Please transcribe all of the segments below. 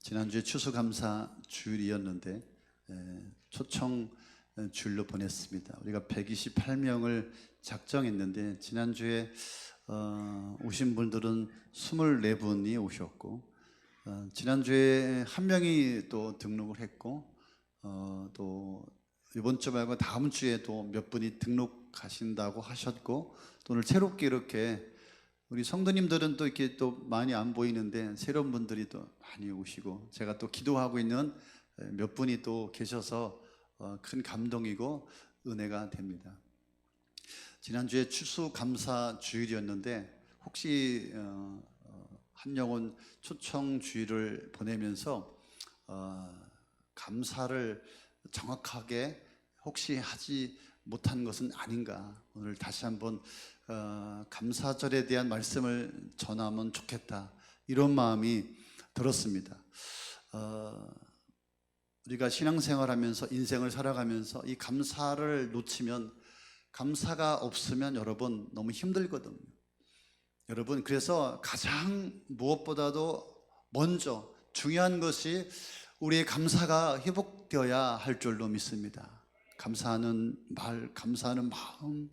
지난주에 추수감사 주일이었는데 초청 주일로 보냈습니다. 우리가 128명을 작정했는데 지난주에 오신 분들은 24분이 오셨고 지난주에 한 명이 또 등록을 했고 또 이번 주 말고 다음 주에 또 몇 분이 등록하신다고 하셨고 또 오늘 새롭게 이렇게 우리 성도님들은 또 이렇게 또 많이 안 보이는데 새로운 분들이 또 많이 오시고 제가 또 기도하고 있는 몇 분이 또 계셔서 큰 감동이고 은혜가 됩니다. 지난주에 추수감사 주일이었는데 혹시 한 영혼 초청 주일을 보내면서 감사를 정확하게 혹시 하지 못한 것은 아닌가, 오늘 다시 한번 감사절에 대한 말씀을 전하면 좋겠다, 이런 마음이 들었습니다. 우리가 신앙생활하면서 인생을 살아가면서 이 감사를 놓치면, 감사가 없으면 여러분 너무 힘들거든요. 여러분, 그래서 가장 무엇보다도 먼저 중요한 것이 우리의 감사가 회복되어야 할 줄로 믿습니다. 감사하는 말, 감사하는 마음,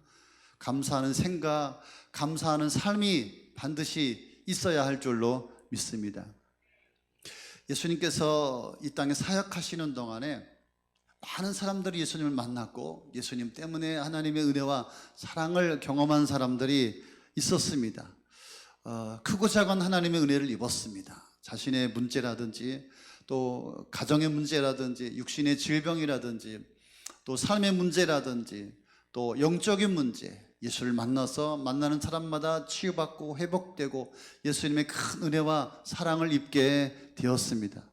감사하는 생각, 감사하는 삶이 반드시 있어야 할 줄로 믿습니다. 예수님께서 이 땅에 사역하시는 동안에 많은 사람들이 예수님을 만났고 예수님 때문에 하나님의 은혜와 사랑을 경험한 사람들이 있었습니다. 크고 작은 하나님의 은혜를 입었습니다. 자신의 문제라든지 또 가정의 문제라든지 육신의 질병이라든지 또 삶의 문제라든지 또 영적인 문제, 예수를 만나서 만나는 사람마다 치유받고 회복되고 예수님의 큰 은혜와 사랑을 입게 되었습니다.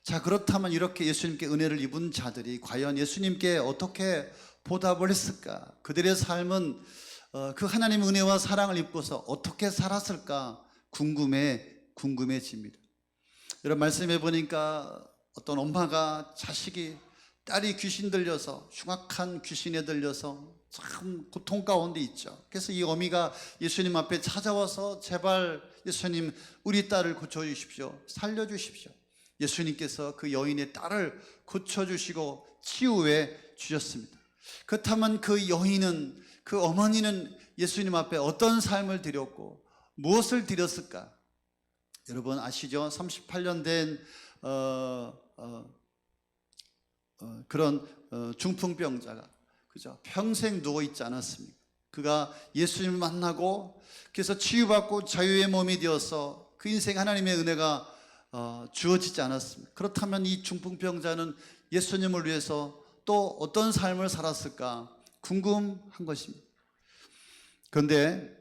자, 그렇다면 이렇게 예수님께 은혜를 입은 자들이 과연 예수님께 어떻게 보답을 했을까? 그들의 삶은 그 하나님의 은혜와 사랑을 입고서 어떻게 살았을까 궁금해집니다. 이런 말씀해 보니까 어떤 엄마가 자식이, 딸이 귀신 들려서, 흉악한 귀신에 들려서 참 고통 가운데 있죠. 그래서 이 어미가 예수님 앞에 찾아와서 제발 예수님, 우리 딸을 고쳐주십시오, 살려주십시오. 예수님께서 그 여인의 딸을 고쳐주시고 치유해 주셨습니다. 그렇다면 그 여인은, 그 어머니는 예수님 앞에 어떤 삶을 드렸고 무엇을 드렸을까? 여러분 아시죠? 38년 된 그런 중풍병자가, 그죠? 평생 누워있지 않았습니까? 그가 예수님을 만나고 그래서 치유받고 자유의 몸이 되어서 그 인생 하나님의 은혜가 주어지지 않았습니다. 그렇다면 이 중풍병자는 예수님을 위해서 또 어떤 삶을 살았을까 궁금한 것입니다. 그런데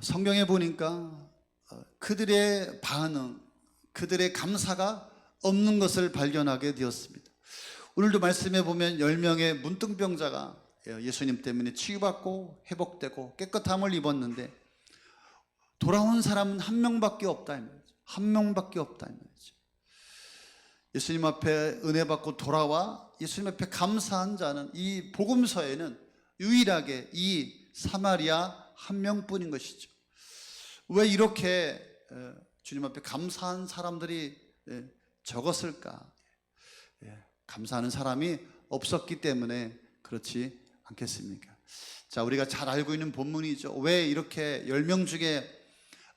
성경에 보니까 그들의 반응, 그들의 감사가 없는 것을 발견하게 되었습니다. 오늘도 말씀해 보면 10명의 문둥병자가 예수님 때문에 치유받고 회복되고 깨끗함을 입었는데 돌아온 사람은 한 명밖에 없다 이 말이죠. 한 명밖에 없다 이 말이죠. 예수님 앞에 은혜 받고 돌아와 예수님 앞에 감사한 자는 이 복음서에는 유일하게 이 사마리아 한 명뿐인 것이죠. 왜 이렇게 주님 앞에 감사한 사람들이 적었을까? 감사하는 사람이 없었기 때문에 그렇지 않겠습니까? 자, 우리가 잘 알고 있는 본문이죠. 왜 이렇게 10명 중에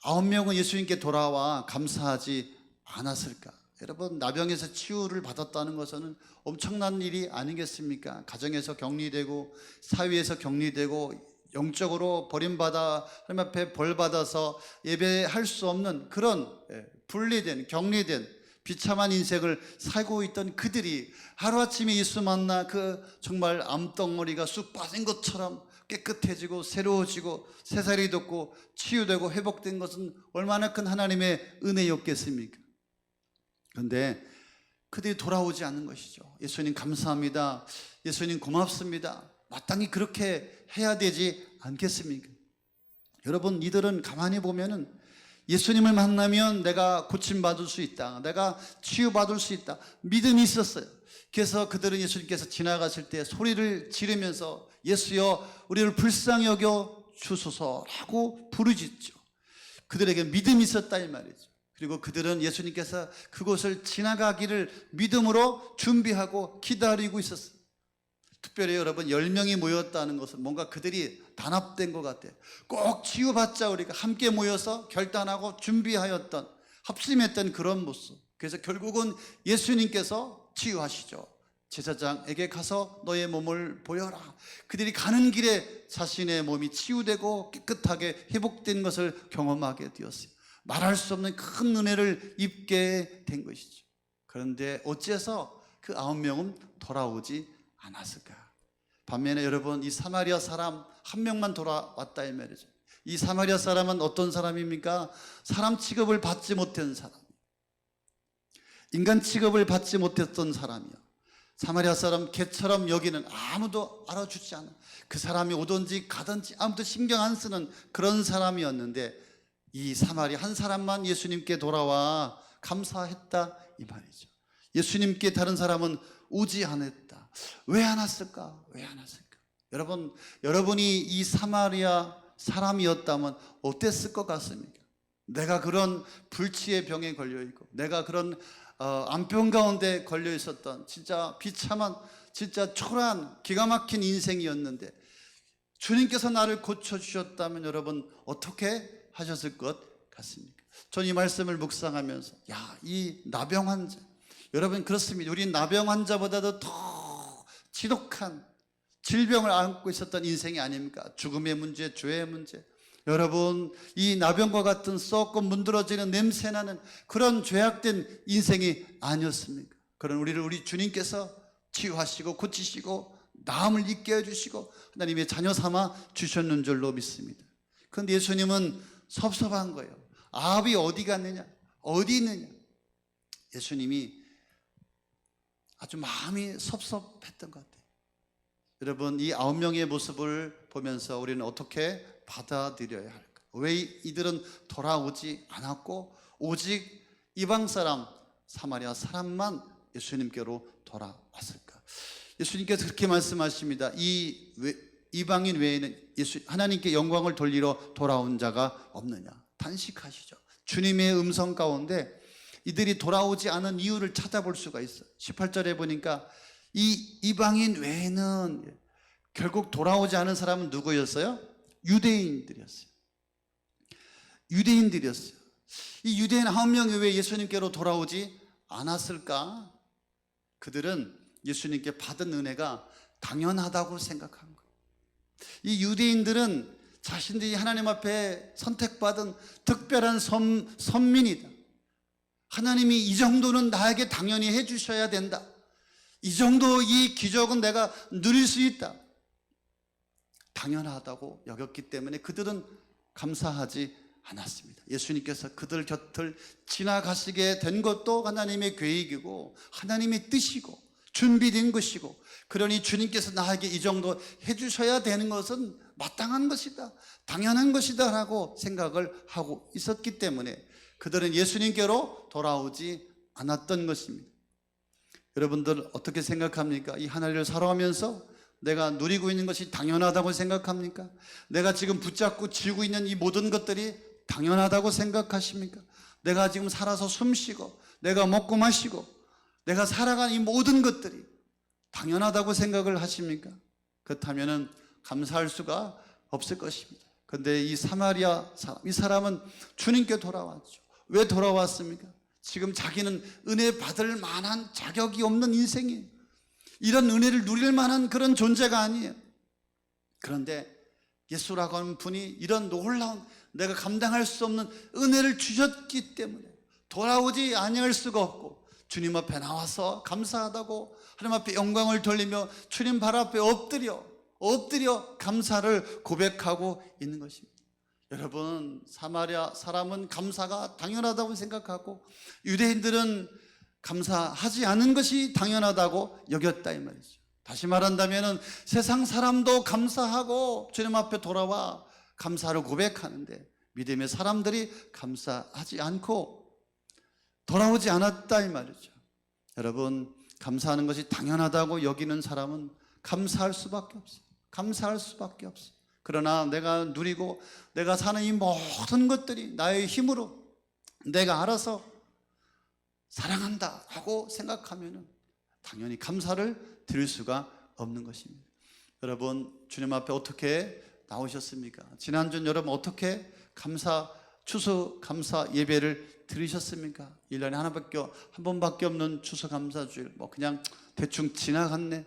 9명은 예수님께 돌아와 감사하지 않았을까? 여러분, 나병에서 치유를 받았다는 것은 엄청난 일이 아니겠습니까? 가정에서 격리되고 사회에서 격리되고 영적으로 버림받아 하나님 앞에 벌받아서 예배할 수 없는 그런 분리된, 격리된 비참한 인생을 살고 있던 그들이 하루아침에 예수 만나 그 정말 암덩어리가 쑥 빠진 것처럼 깨끗해지고 새로워지고 새살이 돋고 치유되고 회복된 것은 얼마나 큰 하나님의 은혜였겠습니까? 그런데 그들이 돌아오지 않는 것이죠. 예수님 감사합니다, 예수님 고맙습니다, 마땅히 그렇게 해야 되지 않겠습니까? 여러분, 이들은 가만히 보면은 예수님을 만나면 내가 고침받을 수 있다, 내가 치유받을 수 있다, 믿음이 있었어요. 그래서 그들은 예수님께서 지나가실 때 소리를 지르면서 예수여 우리를 불쌍히 여겨 주소서라고 부르짖죠. 그들에게 믿음이 있었다 이 말이죠. 그리고 그들은 예수님께서 그곳을 지나가기를 믿음으로 준비하고 기다리고 있었어요. 특별히 여러분 10명이 모였다는 것은 뭔가 그들이 단합된 것 같아요. 꼭 치유받자 우리가 함께 모여서 결단하고 준비하였던, 합심했던 그런 모습. 그래서 결국은 예수님께서 치유하시죠. 제사장에게 가서 너의 몸을 보여라. 그들이 가는 길에 자신의 몸이 치유되고 깨끗하게 회복된 것을 경험하게 되었어요. 말할 수 없는 큰 은혜를 입게 된 것이죠. 그런데 어째서 그 9명은 돌아오지 않았을까? 반면에 여러분, 이 사마리아 사람 한 명만 돌아왔다 이 말이죠. 이 사마리아 사람은 어떤 사람입니까? 사람 취급을 받지 못한 사람, 인간 취급을 받지 못했던 사람이요. 사마리아 사람 개처럼 여기는, 아무도 알아주지 않아. 그 사람이 오든지 가든지 아무도 신경 안 쓰는 그런 사람이었는데, 이 사마리아 한 사람만 예수님께 돌아와 감사했다 이 말이죠. 예수님께 다른 사람은 오지 않았다. 왜 안 왔을까? 왜 안 왔을까? 여러분이 이 사마리아 사람이었다면 어땠을 것 같습니까? 내가 그런 불치의 병에 걸려 있고, 내가 그런 암병 가운데 걸려 있었던 진짜 비참한, 진짜 초라한 기가 막힌 인생이었는데 주님께서 나를 고쳐주셨다면 여러분 어떻게 하셨을 것 같습니까? 전 이 말씀을 묵상하면서 이 나병 환자, 여러분 그렇습니다. 우리 나병 환자보다도 더 지독한 질병을 안고 있었던 인생이 아닙니까? 죽음의 문제, 죄의 문제. 여러분, 이 나병과 같은 썩고 문드러지는 냄새나는 그런 죄악된 인생이 아니었습니까? 그런 우리를 우리 주님께서 치유하시고 고치시고 나음을 있게 해주시고 하나님의 자녀 삼아 주셨는 줄로 믿습니다. 그런데 예수님은 섭섭한 거예요. 아합이 어디 갔느냐? 어디 있느냐? 예수님이 아주 마음이 섭섭했던 것 같아요. 여러분, 이 9명의 모습을 보면서 우리는 어떻게 받아들여야 할까? 왜 이들은 돌아오지 않았고 오직 이방 사람, 사마리아 사람만 예수님께로 돌아왔을까? 예수님께서 그렇게 말씀하십니다. 이방인 외에는 하나님께 영광을 돌리러 돌아온 자가 없느냐? 단식하시죠. 주님의 음성 가운데 이들이 돌아오지 않은 이유를 찾아볼 수가 있어요. 18절에 보니까 이 이방인 외에는, 결국 돌아오지 않은 사람은 누구였어요? 유대인들이었어요. 유대인들이었어요. 이 유대인 9명이 왜 예수님께로 돌아오지 않았을까? 그들은 예수님께 받은 은혜가 당연하다고 생각한 거예요. 이 유대인들은 자신들이 하나님 앞에 선택받은 특별한 선민이다. 하나님이 이 정도는 나에게 당연히 해주셔야 된다. 이 정도 이 기적은 내가 누릴 수 있다. 당연하다고 여겼기 때문에 그들은 감사하지 않았습니다. 예수님께서 그들 곁을 지나가시게 된 것도 하나님의 계획이고 하나님의 뜻이고 준비된 것이고, 그러니 주님께서 나에게 이 정도 해주셔야 되는 것은 마땅한 것이다, 당연한 것이다 라고 생각을 하고 있었기 때문에 그들은 예수님께로 돌아오지 않았던 것입니다. 여러분들 어떻게 생각합니까? 이 하나님을 살아가면서 내가 누리고 있는 것이 당연하다고 생각합니까? 내가 지금 붙잡고 쥐고 있는 이 모든 것들이 당연하다고 생각하십니까? 내가 지금 살아서 숨쉬고 내가 먹고 마시고 내가 살아가는 이 모든 것들이 당연하다고 생각을 하십니까? 그렇다면 감사할 수가 없을 것입니다. 그런데 이 사마리아 사람, 이 사람은 주님께 돌아왔죠. 왜 돌아왔습니까? 지금 자기는 은혜 받을 만한 자격이 없는 인생이에요. 이런 은혜를 누릴 만한 그런 존재가 아니에요. 그런데 예수라고 하는 분이 이런 놀라운, 내가 감당할 수 없는 은혜를 주셨기 때문에 돌아오지 아니할 수가 없고 주님 앞에 나와서 감사하다고 하나님 앞에 영광을 돌리며 주님 발 앞에 엎드려 감사를 고백하고 있는 것입니다. 여러분, 사마리아 사람은 감사가 당연하다고 생각하고 유대인들은 감사하지 않은 것이 당연하다고 여겼다 이 말이죠. 다시 말한다면 세상 사람도 감사하고 주님 앞에 돌아와 감사를 고백하는데 믿음의 사람들이 감사하지 않고 돌아오지 않았다 이 말이죠. 여러분, 감사하는 것이 당연하다고 여기는 사람은 감사할 수밖에 없어요. 감사할 수밖에 없어요. 그러나 내가 누리고 내가 사는 이 모든 것들이 나의 힘으로, 내가 알아서 사랑한다 하고 생각하면 당연히 감사를 드릴 수가 없는 것입니다. 여러분, 주님 앞에 어떻게 나오셨습니까? 지난주 여러분 어떻게 추수 감사 예배를 드리셨습니까? 1년에 한 번밖에 없는 추수 감사주일, 그냥 대충 지나갔네.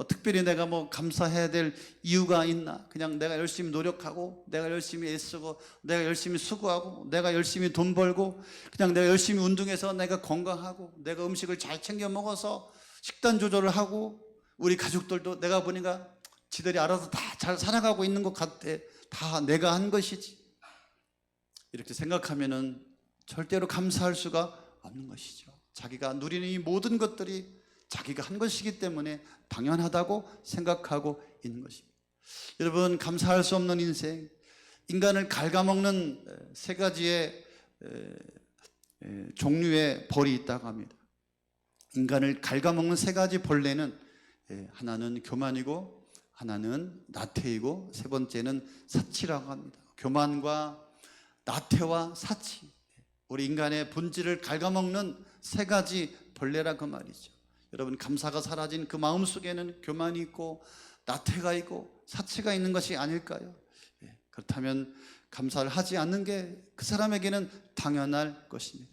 특별히 내가 감사해야 될 이유가 있나? 그냥 내가 열심히 노력하고, 내가 열심히 애쓰고, 내가 열심히 수고하고, 내가 열심히 돈 벌고, 그냥 내가 열심히 운동해서 내가 건강하고, 내가 음식을 잘 챙겨 먹어서 식단 조절을 하고, 우리 가족들도 내가 보니까 지들이 알아서 다 잘 살아가고 있는 것 같아. 다 내가 한 것이지. 이렇게 생각하면은 절대로 감사할 수가 없는 것이죠. 자기가 누리는 이 모든 것들이 자기가 한 것이기 때문에 당연하다고 생각하고 있는 것입니다. 여러분, 감사할 수 없는 인생, 인간을 갉아먹는 세 가지의 종류의 벌이 있다고 합니다. 인간을 갉아먹는 세 가지 벌레는 하나는 교만이고, 하나는 나태이고, 세 번째는 사치라고 합니다. 교만과 나태와 사치, 우리 인간의 본질을 갉아먹는 세 가지 벌레라 그 말이죠. 여러분, 감사가 사라진 그 마음속에는 교만이 있고 나태가 있고 사치가 있는 것이 아닐까요? 그렇다면 감사를 하지 않는 게 그 사람에게는 당연할 것입니다.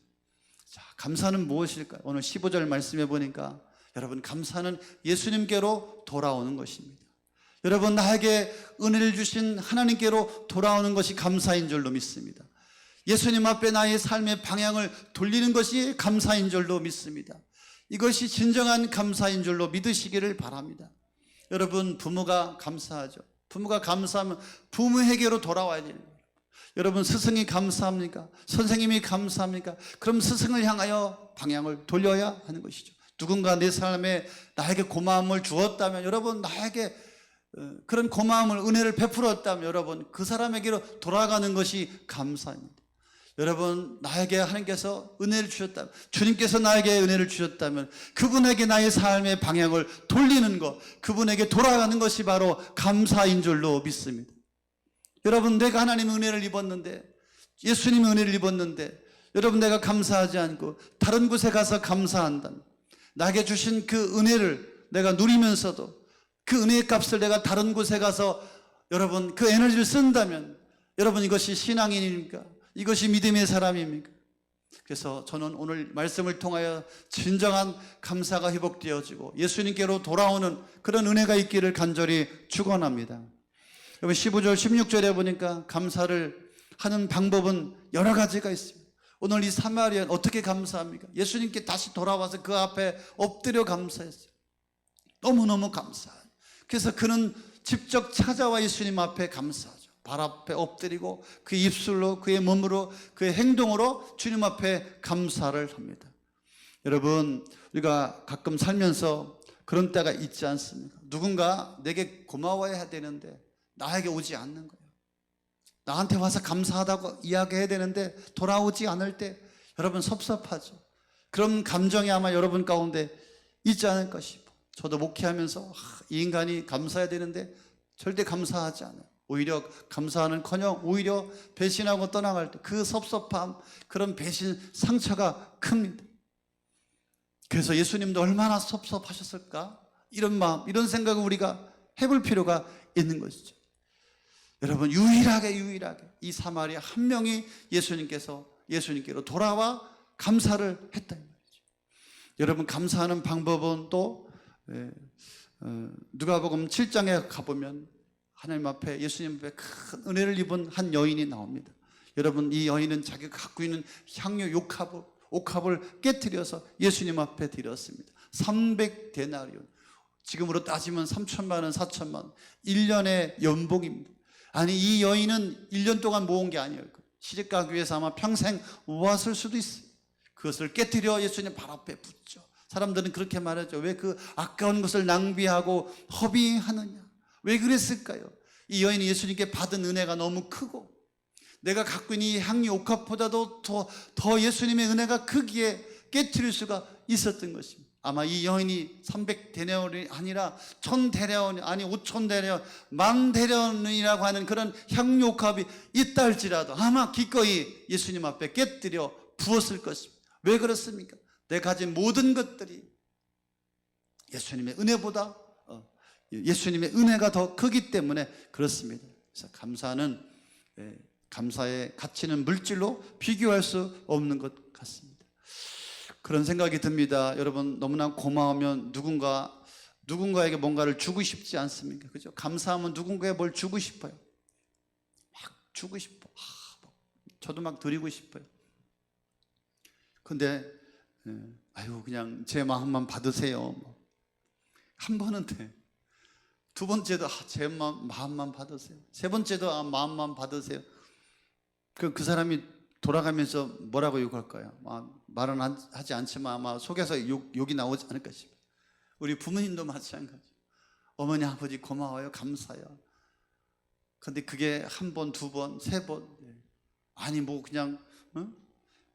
자, 감사는 무엇일까요? 오늘 15절 말씀해 보니까 여러분, 감사는 예수님께로 돌아오는 것입니다. 여러분, 나에게 은혜를 주신 하나님께로 돌아오는 것이 감사인 줄로 믿습니다. 예수님 앞에 나의 삶의 방향을 돌리는 것이 감사인 줄로 믿습니다. 이것이 진정한 감사인 줄로 믿으시기를 바랍니다. 여러분, 부모가 감사하죠. 부모가 감사하면 부모에게로 돌아와야 됩니다. 여러분, 스승이 감사합니까? 선생님이 감사합니까? 그럼 스승을 향하여 방향을 돌려야 하는 것이죠. 누군가 내 삶에 나에게 고마움을 주었다면, 여러분, 나에게 그런 고마움을, 은혜를 베풀었다면, 여러분, 그 사람에게로 돌아가는 것이 감사입니다. 여러분, 나에게 하나님께서 은혜를 주셨다면, 주님께서 나에게 은혜를 주셨다면 그분에게 나의 삶의 방향을 돌리는 것, 그분에게 돌아가는 것이 바로 감사인 줄로 믿습니다. 여러분, 내가 하나님의 은혜를 입었는데, 예수님의 은혜를 입었는데, 여러분, 내가 감사하지 않고 다른 곳에 가서 감사한다면, 나에게 주신 그 은혜를 내가 누리면서도 그 은혜의 값을 내가 다른 곳에 가서 여러분 그 에너지를 쓴다면, 여러분, 이것이 신앙인입니까? 이것이 믿음의 사람입니까? 그래서 저는 오늘 말씀을 통하여 진정한 감사가 회복되어지고 예수님께로 돌아오는 그런 은혜가 있기를 간절히 축원합니다. 여러분, 15절 16절에 보니까 감사를 하는 방법은 여러 가지가 있습니다. 오늘 이 사마리아는 어떻게 감사합니까? 예수님께 다시 돌아와서 그 앞에 엎드려 감사했어요. 너무너무 감사해요. 그래서 그는 직접 찾아와 예수님 앞에 감사하죠. 발 앞에 엎드리고 그의 입술로, 그의 몸으로, 그의 행동으로 주님 앞에 감사를 합니다. 여러분, 우리가 가끔 살면서 그런 때가 있지 않습니까? 누군가 내게 고마워해야 되는데 나에게 오지 않는 거예요. 나한테 와서 감사하다고 이야기해야 되는데 돌아오지 않을 때 여러분 섭섭하죠. 그런 감정이 아마 여러분 가운데 있지 않을까 싶어요. 저도 목회하면서 이 인간이 감사해야 되는데 절대 감사하지 않아요. 오히려 감사하는커녕 오히려 배신하고 떠나갈 때 그 섭섭함, 그런 배신, 상처가 큽니다. 그래서 예수님도 얼마나 섭섭하셨을까? 이런 마음, 이런 생각을 우리가 해볼 필요가 있는 것이죠. 여러분, 유일하게 이 사마리아 한 명이 예수님께로 돌아와 감사를 했다는 말이죠. 여러분, 감사하는 방법은 또 누가복음 7장에 가보면 하나님 앞에, 예수님 앞에 큰 은혜를 입은 한 여인이 나옵니다. 여러분, 이 여인은 자기가 갖고 있는 향유 옥합을 깨뜨려서 예수님 앞에 드렸습니다. 300데나리온, 지금으로 따지면 3천만 원, 4천만 원, 1년의 연봉입니다. 아니, 이 여인은 1년 동안 모은 게 아니에요. 시집가기 위해서 아마 평생 모았을 수도 있어요. 그것을 깨뜨려 예수님 발 앞에 붓죠. 사람들은 그렇게 말하죠. 왜 그 아까운 것을 낭비하고 허비하느냐? 왜 그랬을까요? 이 여인이 예수님께 받은 은혜가 너무 크고, 내가 갖고 있는 이 향유 옥합보다도 더 예수님의 은혜가 크기에 깨뜨릴 수가 있었던 것입니다. 아마 이 여인이 300데나리온이 아니라 1000데나리온, 아니 5000데나리온, 10,000데나리온이라고 하는 그런 향유 옥합이 있다 할지라도 아마 기꺼이 예수님 앞에 깨뜨려 부었을 것입니다. 왜 그렇습니까? 내가 가진 모든 것들이 예수님의 은혜보다 예수님의 은혜가 더 크기 때문에 그렇습니다. 그래서 감사의 가치는 물질로 비교할 수 없는 것 같습니다. 그런 생각이 듭니다. 여러분, 너무나 고마우면 누군가에게 뭔가를 주고 싶지 않습니까? 그죠? 감사하면 누군가에 뭘 주고 싶어요. 막 주고 싶어. 저도 막 드리고 싶어요. 근데 그냥 제 마음만 받으세요. 한 번은 돼. 두 번째도 제 마음만 받으세요. 세 번째도 마음만 받으세요. 그 사람이 돌아가면서 뭐라고 욕할까요? 말은 하지 않지만 아마 속에서 욕이 나오지 않을까 싶어요. 우리 부모님도 마찬가지. 어머니 아버지 고마워요, 감사해요. 근데 그게 한 번, 두 번, 세 번, 아니 뭐 그냥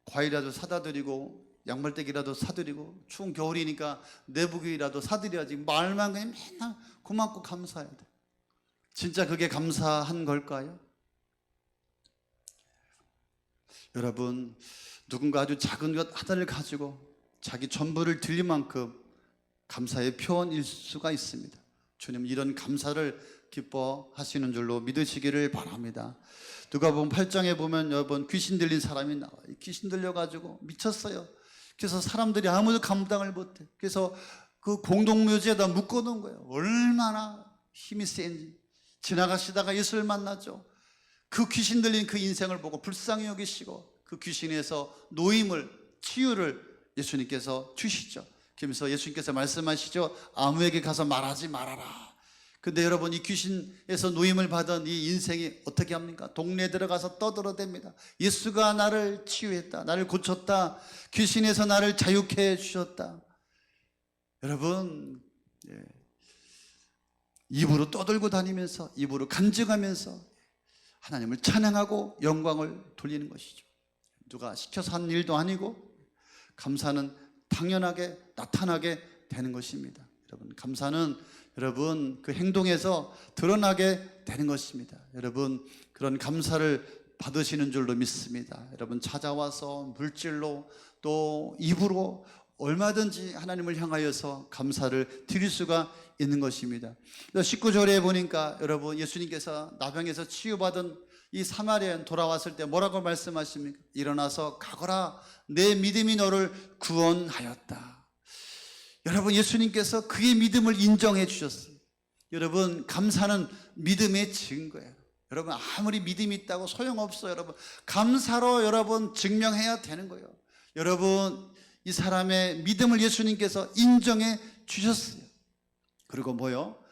과일이라도 사다 드리고 양말대기라도 사드리고 추운 겨울이니까 내복이라도 사드려야지, 말만 그냥 맨날 고맙고 감사해야 돼. 진짜 그게 감사한 걸까요? 여러분, 누군가 아주 작은 것 하나를 가지고 자기 전부를 드릴 만큼 감사의 표현일 수가 있습니다. 주님, 이런 감사를 기뻐하시는 줄로 믿으시기를 바랍니다. 누가복음 8장에 보면 여러분, 귀신 들린 사람이 나와요. 귀신 들려가지고 미쳤어요. 그래서 사람들이 아무도 감당을 못해. 그래서 그 공동묘지에다 묶어놓은 거예요. 얼마나 힘이 센지. 지나가시다가 예수를 만났죠. 그 귀신 들린 그 인생을 보고 불쌍히 여기시고 그 귀신에서 노임을, 치유를 예수님께서 주시죠. 그러면서 예수님께서 말씀하시죠. 아무에게 가서 말하지 말아라. 근데 여러분, 이 귀신에서 노임을 받은 이 인생이 어떻게 합니까? 동네에 들어가서 떠들어댑니다. 예수가 나를 치유했다, 나를 고쳤다, 귀신에서 나를 자유케 해주셨다. 여러분, 입으로 떠들고 다니면서, 입으로 간증하면서 하나님을 찬양하고 영광을 돌리는 것이죠. 누가 시켜서 한 일도 아니고 감사는 당연하게 나타나게 되는 것입니다. 여러분, 감사는 여러분 그 행동에서 드러나게 되는 것입니다. 여러분, 그런 감사를 받으시는 줄로 믿습니다. 여러분, 찾아와서 물질로 또 입으로 얼마든지 하나님을 향하여서 감사를 드릴 수가 있는 것입니다. 19절에 보니까 여러분, 예수님께서 나병에서 치유받은 이 사마리아인 돌아왔을 때 뭐라고 말씀하십니까? 일어나서 가거라, 내 믿음이 너를 구원하였다. 여러분, 예수님께서 그의 믿음을 인정해 주셨어요. 여러분, 감사는 믿음의 증거예요. 여러분, 아무리 믿음이 있다고 소용없어요. 여러분, 감사로 여러분 증명해야 되는 거예요. 여러분, 이 사람의 믿음을 예수님께서 인정해 주셨어요. 그리고 뭐요?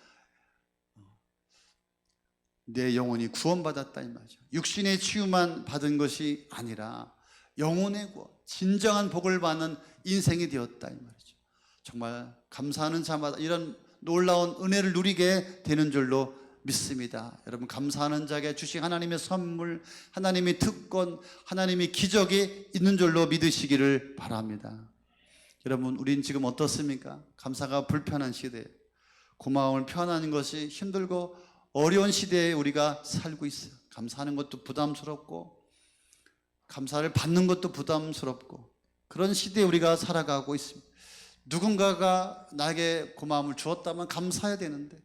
내 영혼이 구원받았다 이 말이죠. 육신의 치유만 받은 것이 아니라 영혼의 구원, 진정한 복을 받는 인생이 되었다 이 말이죠. 정말 감사하는 자마다 이런 놀라운 은혜를 누리게 되는 줄로 믿습니다. 여러분, 감사하는 자에게 주신 하나님의 선물, 하나님의 특권, 하나님의 기적이 있는 줄로 믿으시기를 바랍니다. 여러분, 우린 지금 어떻습니까? 감사가 불편한 시대, 고마움을 표현하는 것이 힘들고 어려운 시대에 우리가 살고 있어요. 감사하는 것도 부담스럽고 감사를 받는 것도 부담스럽고 그런 시대에 우리가 살아가고 있습니다. 누군가가 나에게 고마움을 주었다면 감사해야 되는데,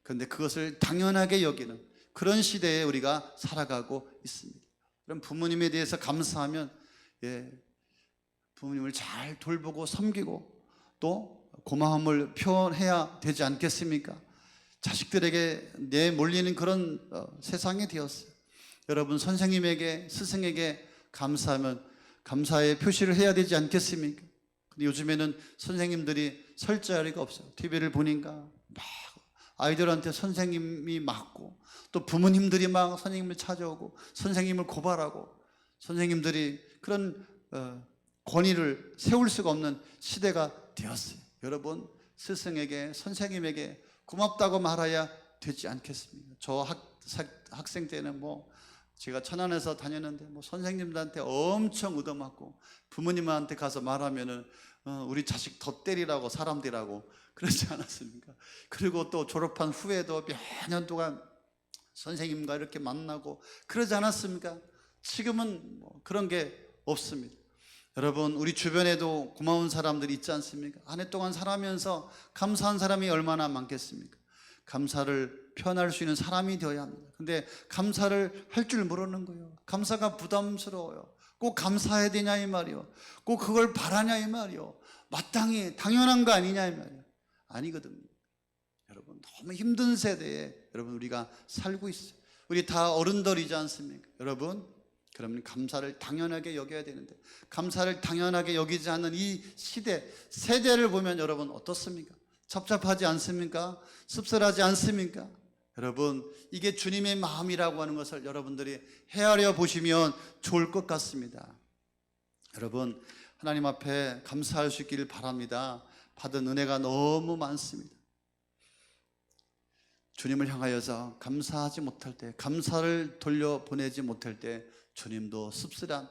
그런데 그것을 당연하게 여기는 그런 시대에 우리가 살아가고 있습니다. 그럼 부모님에 대해서 감사하면 부모님을 잘 돌보고 섬기고 또 고마움을 표현해야 되지 않겠습니까? 자식들에게 내몰리는 그런 세상이 되었어요. 여러분, 선생님에게, 스승에게 감사하면 감사의 표시를 해야 되지 않겠습니까? 근데 요즘에는 선생님들이 설 자리가 없어요. TV를 보니까 막 아이들한테 선생님이 맞고 또 부모님들이 막 선생님을 찾아오고 선생님을 고발하고 선생님들이 그런 권위를 세울 수가 없는 시대가 되었어요. 여러분, 스승에게, 선생님에게 고맙다고 말해야 되지 않겠습니까? 저 학생 때는 제가 천안에서 다녔는데 선생님들한테 엄청 얻어맞고 부모님한테 가서 말하면은 우리 자식 더 때리라고 사람들이라고 그러지 않았습니까? 그리고 또 졸업한 후에도 몇 년 동안 선생님과 이렇게 만나고 그러지 않았습니까? 지금은 그런 게 없습니다. 여러분, 우리 주변에도 고마운 사람들이 있지 않습니까? 한 해 동안 살아면서 감사한 사람이 얼마나 많겠습니까? 감사를 표현할 수 있는 사람이 되어야 합니다. 근데 감사를 할 줄 모르는 거예요. 감사가 부담스러워요. 꼭 감사해야 되냐 이 말이요. 꼭 그걸 바라냐 이 말이요. 마땅히 당연한 거 아니냐 이 말이요. 아니거든요. 여러분, 너무 힘든 세대에 여러분 우리가 살고 있어요. 우리 다 어른들이지 않습니까? 여러분, 그러면 감사를 당연하게 여겨야 되는데, 감사를 당연하게 여기지 않는 이 세대를 보면 여러분 어떻습니까? 섭섭하지 않습니까? 씁쓸하지 않습니까? 여러분, 이게 주님의 마음이라고 하는 것을 여러분들이 헤아려 보시면 좋을 것 같습니다. 여러분, 하나님 앞에 감사할 수 있기를 바랍니다. 받은 은혜가 너무 많습니다. 주님을 향하여서 감사하지 못할 때, 감사를 돌려보내지 못할 때 주님도 씁쓸한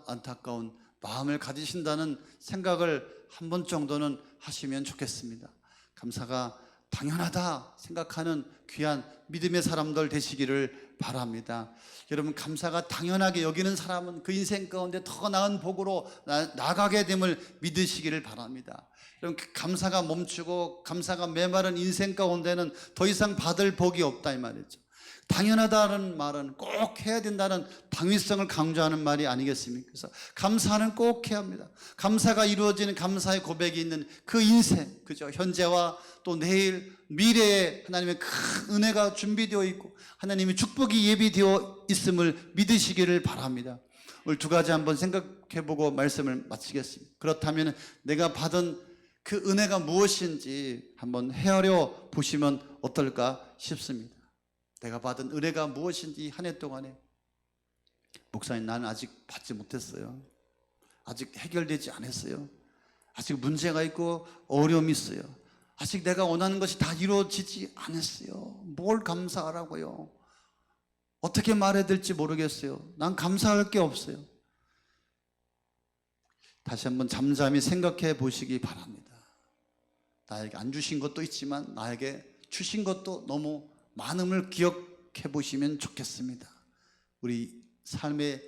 안타까운 마음을 가지신다는 생각을 한 번 정도는 하시면 좋겠습니다. 감사가 당연하다 생각하는 귀한 믿음의 사람들 되시기를 바랍니다. 여러분, 감사가 당연하게 여기는 사람은 그 인생 가운데 더 나은 복으로 나가게 됨을 믿으시기를 바랍니다. 여러분, 감사가 멈추고 감사가 메마른 인생 가운데는 더 이상 받을 복이 없다 이 말이죠. 당연하다는 말은 꼭 해야 된다는 당위성을 강조하는 말이 아니겠습니까? 그래서 감사는 꼭 해야 합니다. 감사가 이루어지는 감사의 고백이 있는 그 인생, 그죠? 현재와 또 내일, 미래에 하나님의 큰 은혜가 준비되어 있고 하나님의 축복이 예비되어 있음을 믿으시기를 바랍니다. 오늘 두 가지 한번 생각해보고 말씀을 마치겠습니다. 그렇다면 내가 받은 그 은혜가 무엇인지 한번 헤아려 보시면 어떨까 싶습니다. 내가 받은 은혜가 무엇인지 한 해 동안에, 목사님 나는 아직 받지 못했어요. 아직 해결되지 않았어요. 아직 문제가 있고 어려움이 있어요. 아직 내가 원하는 것이 다 이루어지지 않았어요. 뭘 감사하라고요? 어떻게 말해야 될지 모르겠어요. 난 감사할 게 없어요. 다시 한번 잠잠히 생각해 보시기 바랍니다. 나에게 안 주신 것도 있지만 나에게 주신 것도 너무 많음을 기억해 보시면 좋겠습니다. 우리 삶에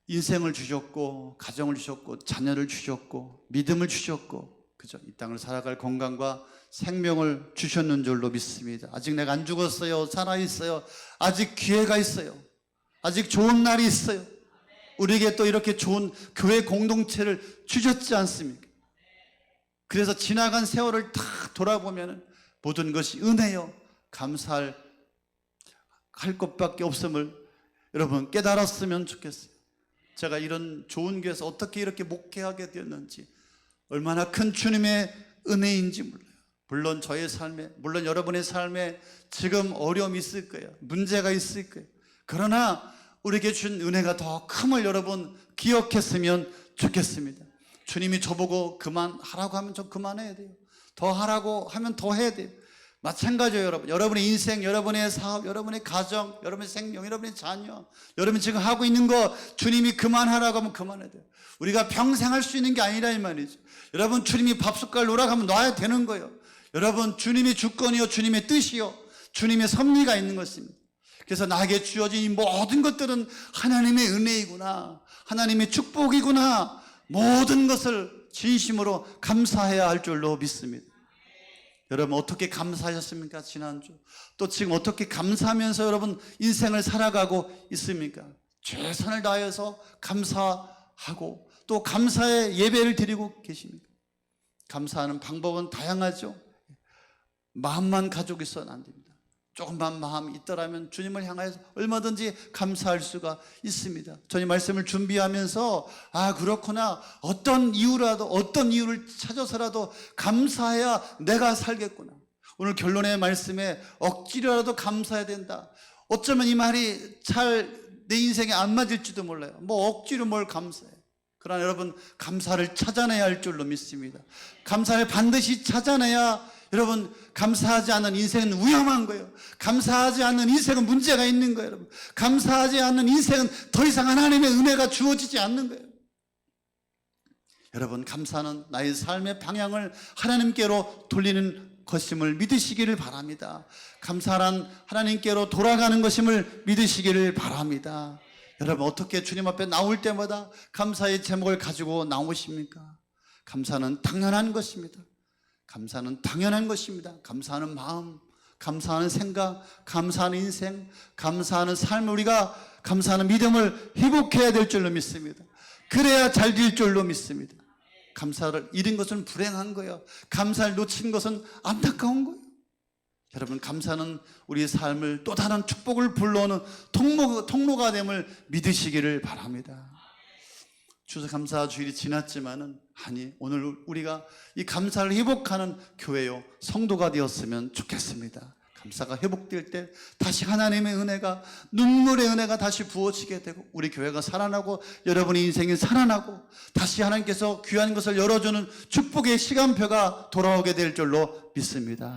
인생을 주셨고, 가정을 주셨고, 자녀를 주셨고, 믿음을 주셨고, 그죠? 이 땅을 살아갈 건강과 생명을 주셨는 줄로 믿습니다. 아직 내가 안 죽었어요. 살아있어요. 아직 기회가 있어요. 아직 좋은 날이 있어요. 우리에게 또 이렇게 좋은 교회 공동체를 주셨지 않습니까? 그래서 지나간 세월을 다 돌아보면 모든 것이 은혜요, 감사할 것밖에 없음을 여러분 깨달았으면 좋겠어요. 제가 이런 좋은 교회에서 어떻게 이렇게 목회하게 되었는지, 얼마나 큰 주님의 은혜인지 몰라요. 물론 저의 삶에, 물론 여러분의 삶에 지금 어려움이 있을 거예요. 문제가 있을 거예요. 그러나 우리에게 준 은혜가 더 큼을 여러분 기억했으면 좋겠습니다. 주님이 저보고 그만하라고 하면 좀 그만해야 돼요. 더 하라고 하면 더 해야 돼요. 마찬가지예요. 여러분, 여러분의 인생, 여러분의 사업, 여러분의 가정, 여러분의 생명, 여러분의 자녀, 여러분 지금 하고 있는 거 주님이 그만하라고 하면 그만해야 돼요. 우리가 평생 할 수 있는 게 아니라 이 말이죠. 여러분, 주님이 밥숟갈 놓으라고 하면 놔야 되는 거예요. 여러분, 주님의 주권이요, 주님의 뜻이요, 주님의 섭리가 있는 것입니다. 그래서 나에게 주어진 이 모든 것들은 하나님의 은혜이구나, 하나님의 축복이구나, 모든 것을 진심으로 감사해야 할 줄로 믿습니다. 여러분, 어떻게 감사하셨습니까? 지난주 또 지금 어떻게 감사하면서 여러분 인생을 살아가고 있습니까? 최선을 다해서 감사하고 또 감사의 예배를 드리고 계십니까? 감사하는 방법은 다양하죠. 마음만 가지고 있어는 안 됩니다. 조금만 마음이 있더라면 주님을 향해서 얼마든지 감사할 수가 있습니다. 저희 말씀을 준비하면서 그렇구나, 어떤 이유를 찾아서라도 감사해야 내가 살겠구나. 오늘 결론의 말씀에 억지로라도 감사해야 된다. 어쩌면 이 말이 잘 내 인생에 안 맞을지도 몰라요. 뭐 억지로 뭘 감사해. 그러나 여러분, 감사를 찾아내야 할 줄로 믿습니다. 감사를 반드시 찾아내야, 여러분, 감사하지 않는 인생은 위험한 거예요. 감사하지 않는 인생은 문제가 있는 거예요. 여러분, 감사하지 않는 인생은 더 이상 하나님의 은혜가 주어지지 않는 거예요. 여러분, 감사는 나의 삶의 방향을 하나님께로 돌리는 것임을 믿으시기를 바랍니다. 감사란 하나님께로 돌아가는 것임을 믿으시기를 바랍니다. 여러분 어떻게 주님 앞에 나올 때마다 감사의 제목을 가지고 나오십니까? 감사는 당연한 것입니다. 감사는 당연한 것입니다. 감사하는 마음, 감사하는 생각, 감사하는 인생, 감사하는 삶을 우리가 감사하는 믿음을 회복해야 될 줄로 믿습니다. 그래야 잘 될 줄로 믿습니다. 감사를 잃은 것은 불행한 거예요. 감사를 놓친 것은 안타까운 거예요. 여러분 감사는 우리의 삶을 또 다른 축복을 불러오는 통로가 됨을 믿으시기를 바랍니다. 추수감사 주일이 지났지만은 아니 오늘 우리가 이 감사를 회복하는 교회요 성도가 되었으면 좋겠습니다. 감사가 회복될 때 다시 하나님의 은혜가 눈물의 은혜가 다시 부어지게 되고 우리 교회가 살아나고 여러분의 인생이 살아나고 다시 하나님께서 귀한 것을 열어주는 축복의 시간표가 돌아오게 될 줄로 믿습니다.